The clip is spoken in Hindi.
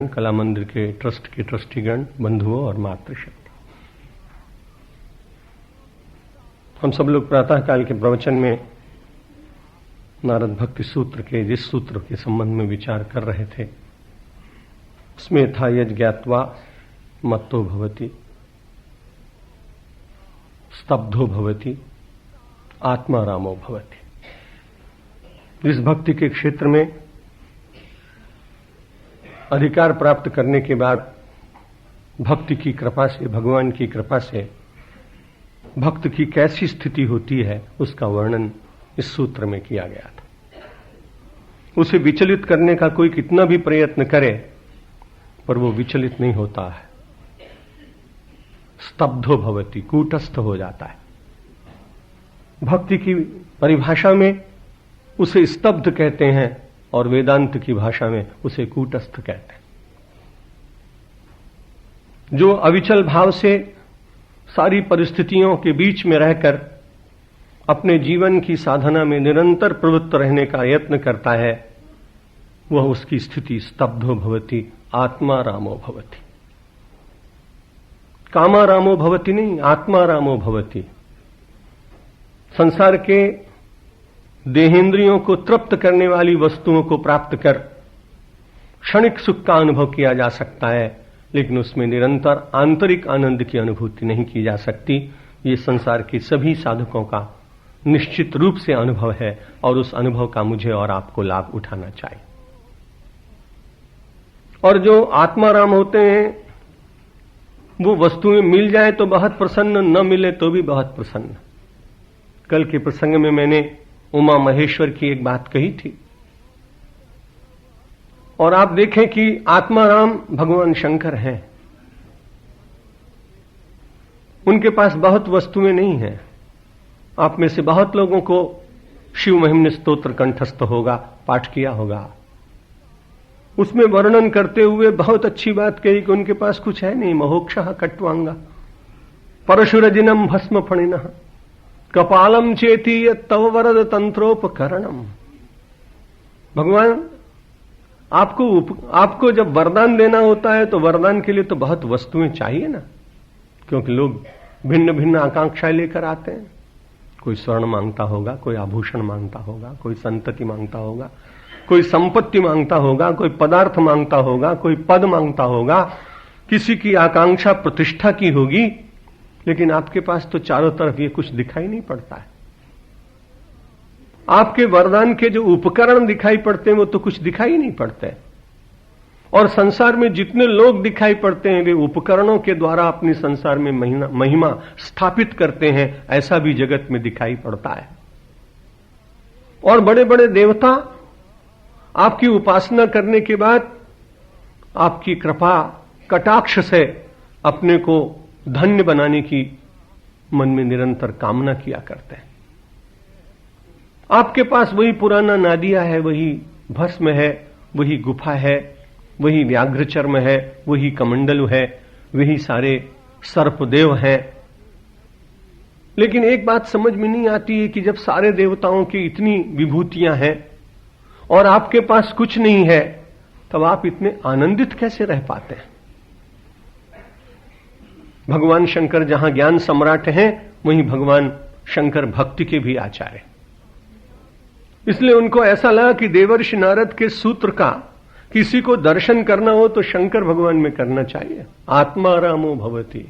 कला मंदिर के ट्रस्ट के ट्रस्टीगण, बंधुओं और मातृशक्ति, हम सब लोग प्रातःकाल के प्रवचन में नारद भक्ति सूत्र के जिस सूत्र के संबंध में विचार कर रहे थे उसमें था यज् ज्ञात्वा मत्तो भवति, स्तब्धो भवति, आत्मारामो भवति। जिस भक्ति के क्षेत्र में अधिकार प्राप्त करने के बाद भक्ति की कृपा से, भगवान की कृपा से भक्त की कैसी स्थिति होती है उसका वर्णन इस सूत्र में किया गया था। उसे विचलित करने का कोई कितना भी प्रयत्न करे पर वो विचलित नहीं होता है, स्तब्धो भवति, कूटस्थ हो जाता है। भक्ति की परिभाषा में उसे स्तब्ध कहते हैं और वेदांत की भाषा में उसे कूटस्थ कहते हैं। जो अविचल भाव से सारी परिस्थितियों के बीच में रहकर अपने जीवन की साधना में निरंतर प्रवृत्त रहने का यत्न करता है, वह उसकी स्थिति स्तब्धो भवति, आत्मारामो भवति। कामारामो भवति नहीं, आत्मारामो भवति। संसार के देहेंद्रियों को तृप्त करने वाली वस्तुओं को प्राप्त कर क्षणिक सुख का अनुभव किया जा सकता है, लेकिन उसमें निरंतर आंतरिक आनंद की अनुभूति नहीं की जा सकती। ये संसार के सभी साधकों का निश्चित रूप से अनुभव है और उस अनुभव का मुझे और आपको लाभ उठाना चाहिए। और जो आत्माराम होते हैं वो वस्तुएं मिल जाए तो बहुत प्रसन्न, न मिले तो भी बहुत प्रसन्न। कल के प्रसंग में मैंने उमा महेश्वर की एक बात कही थी और आप देखें कि आत्माराम भगवान शंकर हैं। उनके पास बहुत वस्तुएं नहीं हैं। आप में से बहुत लोगों को शिव महिम्न स्तोत्र कंठस्थ होगा, पाठ किया होगा। उसमें वर्णन करते हुए बहुत अच्छी बात कही कि उनके पास कुछ है नहीं। महोक्षः कट्वांगा परशुरजिनम भस्म फणिनः कपालम चेती तव वरद तंत्रोपकरणम। भगवान आपको जब वरदान देना होता है तो वरदान के लिए तो बहुत वस्तुएं चाहिए ना, क्योंकि लोग भिन्न भिन्न आकांक्षाएं लेकर आते हैं। कोई स्वर्ण मांगता होगा, कोई आभूषण मांगता होगा, कोई संतति मांगता होगा, कोई संपत्ति मांगता होगा, कोई पदार्थ मांगता होगा, कोई पद मांगता होगा, किसी की आकांक्षा प्रतिष्ठा की होगी। लेकिन आपके पास तो चारों तरफ ये कुछ दिखाई नहीं पड़ता है। आपके वरदान के जो उपकरण दिखाई पड़ते हैं वो तो कुछ दिखाई नहीं पड़ते। और संसार में जितने लोग दिखाई पड़ते हैं वे उपकरणों के द्वारा अपनी संसार में महिमा स्थापित करते हैं, ऐसा भी जगत में दिखाई पड़ता है। और बड़े बड़े देवता आपकी उपासना करने के बाद आपकी कृपा कटाक्ष से अपने को धन्य बनाने की मन में निरंतर कामना किया करते हैं। आपके पास वही पुराना नादिया है, वही भस्म है, वही गुफा है, वही व्याघ्र चर्म है, वही कमंडलु है, वही सारे सर्पदेव हैं। लेकिन एक बात समझ में नहीं आती है कि जब सारे देवताओं की इतनी विभूतियां हैं और आपके पास कुछ नहीं है, तब आप इतने आनंदित कैसे रह पाते हैं? भगवान शंकर जहां ज्ञान सम्राट हैं, वहीं भगवान शंकर भक्ति के भी आचार्य। इसलिए उनको ऐसा लगा कि देवर्षि नारद के सूत्र का किसी को दर्शन करना हो तो शंकर भगवान में करना चाहिए। आत्मारामो भवति।